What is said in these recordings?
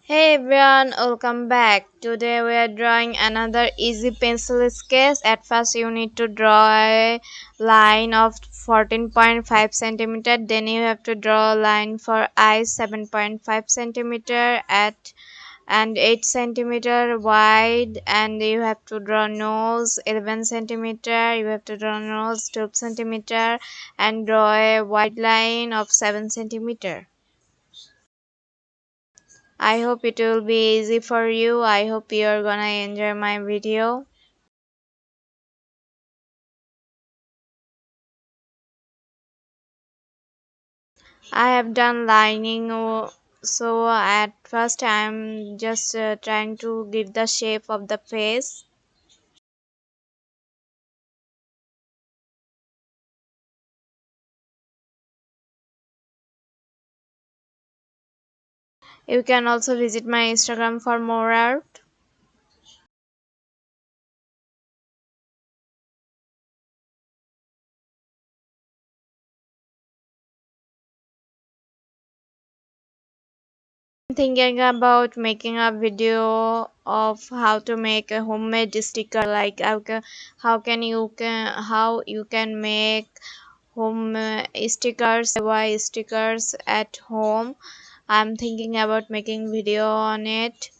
Hey everyone, welcome back. Today we are drawing another easy pencil sketch. At first you need to draw a line of 14.5 centimeter. Then you have to draw a line for eyes 7.5 centimeter at and 8 centimeter wide, and you have to draw nose 11 centimeter. You have to draw nose 12 centimeter and draw a wide line of 7 centimeter. I hope it will be easy for you. I hope you're gonna enjoy my video. I have done lining, so at first I'm just trying to give the shape of the face. You can also visit my Instagram for more art. I'm thinking about making a video of how to make a homemade sticker, like how you can make home stickers, DIY stickers at home. I'm thinking about making video on it.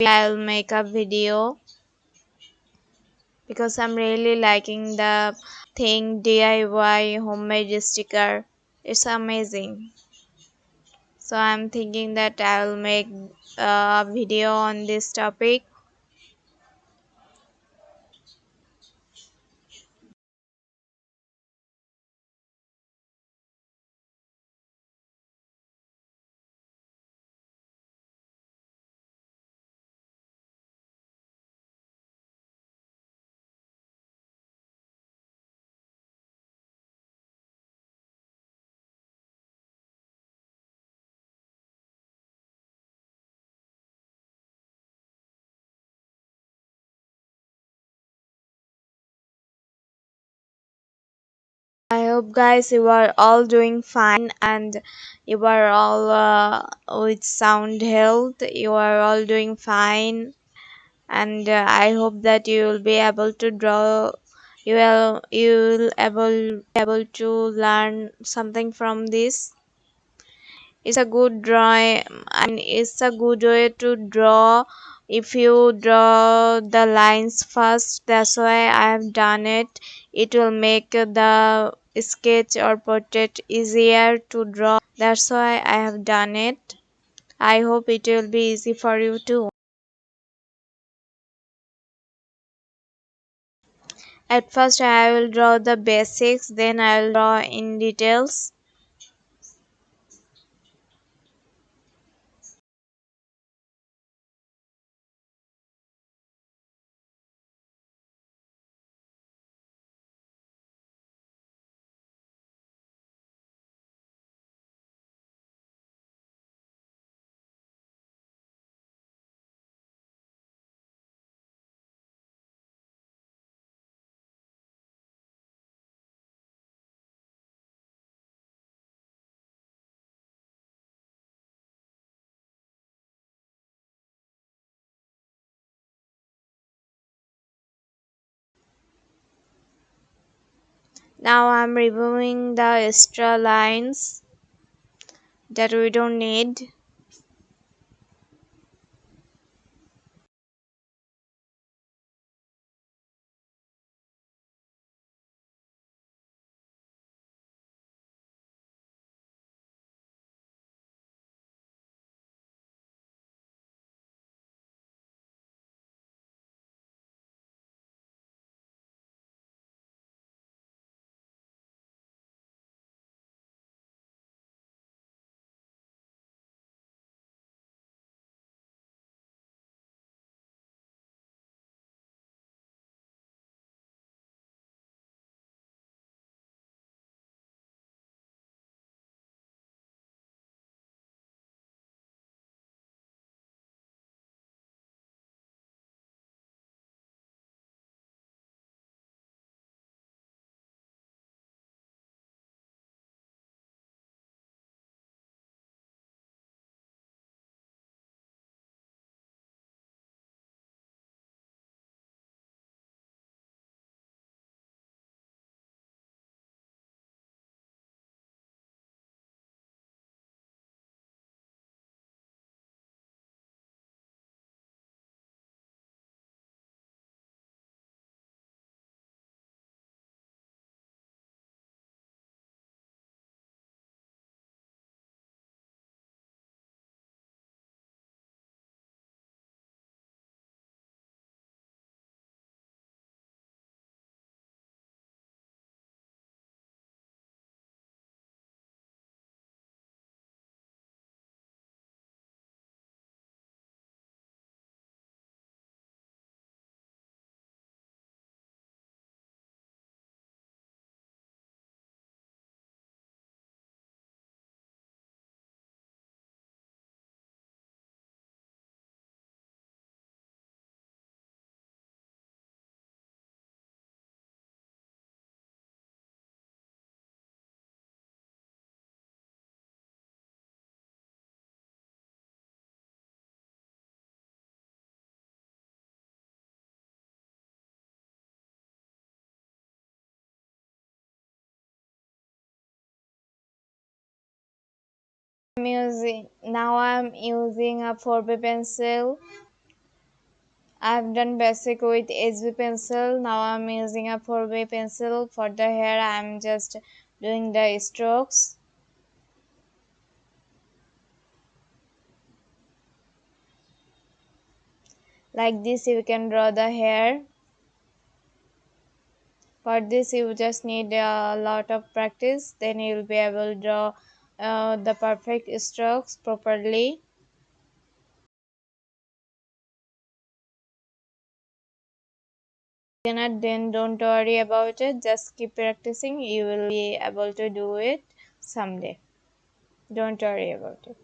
I'll make a video because I'm really liking the thing DIY homemade sticker. It's amazing. So I'm thinking that I'll make a video on this topic. I hope guys you are all doing fine and you are all with sound health. You are all doing fine, and I hope that you will be able to draw. You will able to learn something from this. It's a good drawing. I mean, it's a good way to draw. If you draw the lines first, that's why I have done it. It will make the sketch or portrait easier to draw. That's why I have done it. I hope it will be easy for you too. At first I will draw the basics, then I will draw in details. Now I'm removing the extra lines that we don't need. I'm using a 4B pencil. I've done basic with HB pencil. Now I'm using a 4B pencil. For the hair, I'm just doing the strokes. Like this, you can draw the hair. For this, you just need a lot of practice. Then you'll be able to draw the perfect strokes properly. Cannot, then don't worry about it. Just keep practicing. You will be able to do it someday. Don't worry about it.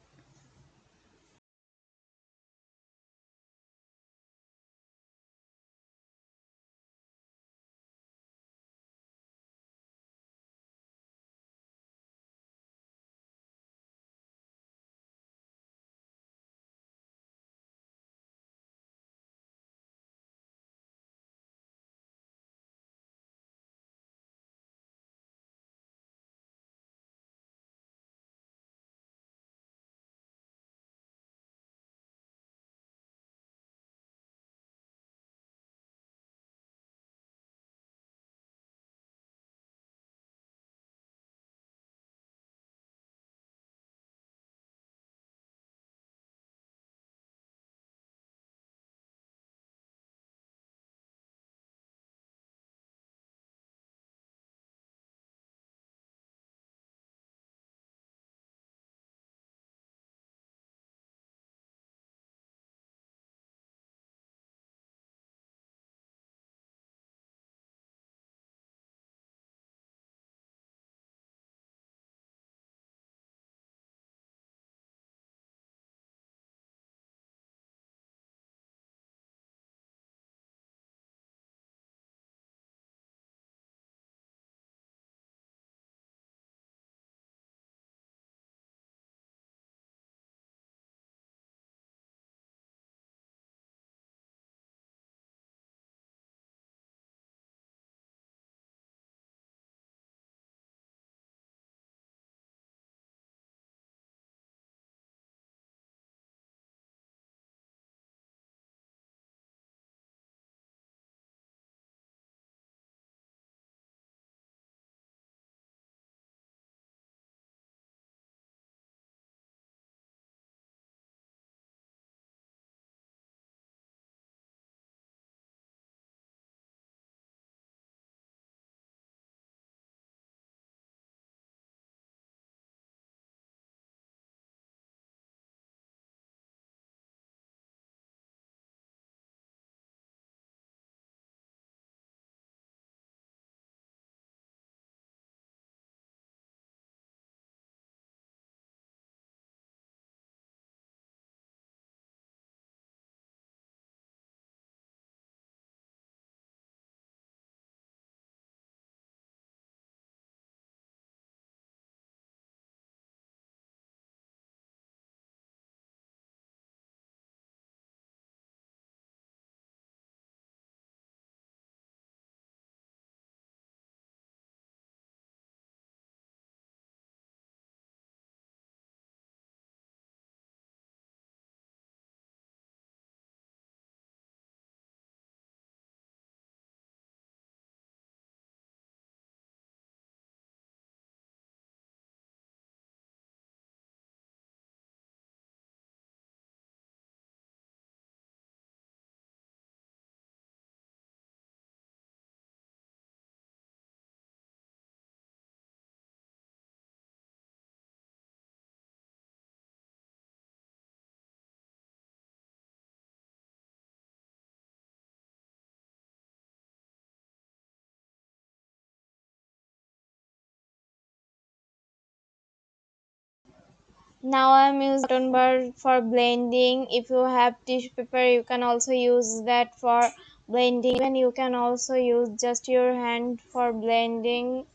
Now I'm using cotton bud for blending. If you have tissue paper, you can also use that for blending. Even you can also use just your hand for blending.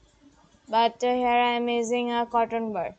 But here I'm using a cotton bud.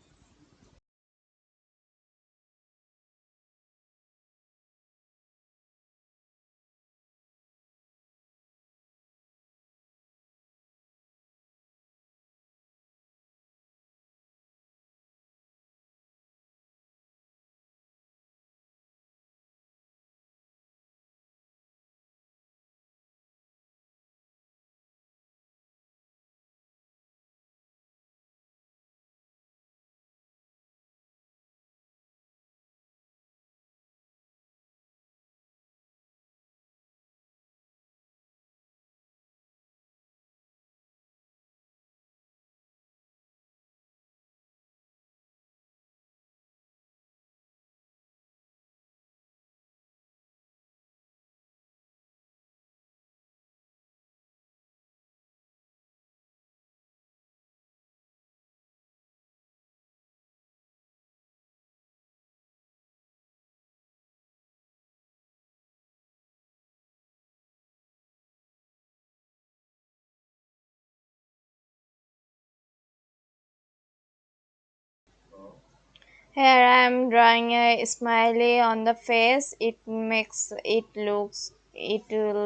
Here I am drawing a smiley on the face. It will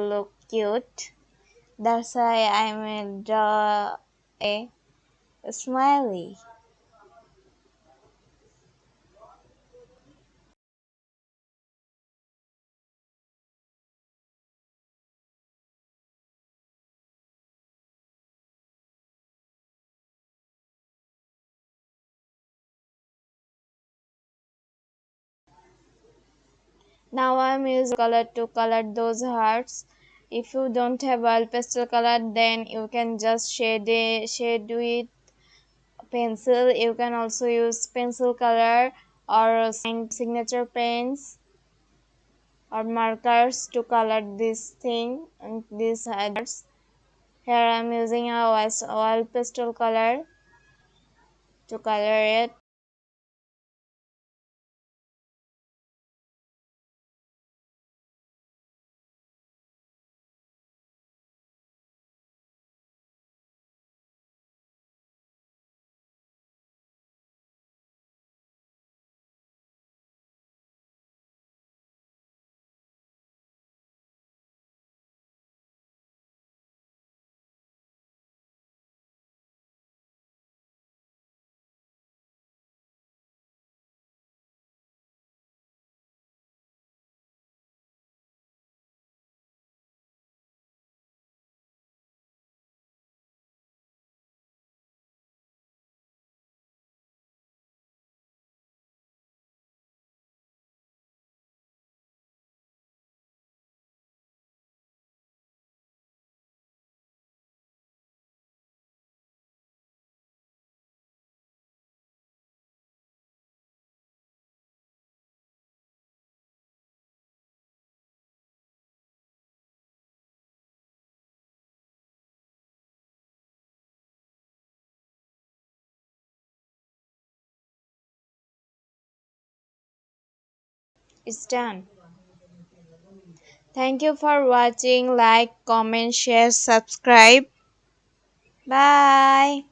look cute. That's why I will draw a smiley. Now I'm using color to color those hearts. If you don't have oil pastel color, then you can just shade with pencil. You can also use pencil color or signature pens or markers to color this thing and these hearts. Here I'm using a oil pastel color to color it. It's done. Thank you for watching. Like, comment, share, subscribe. Bye.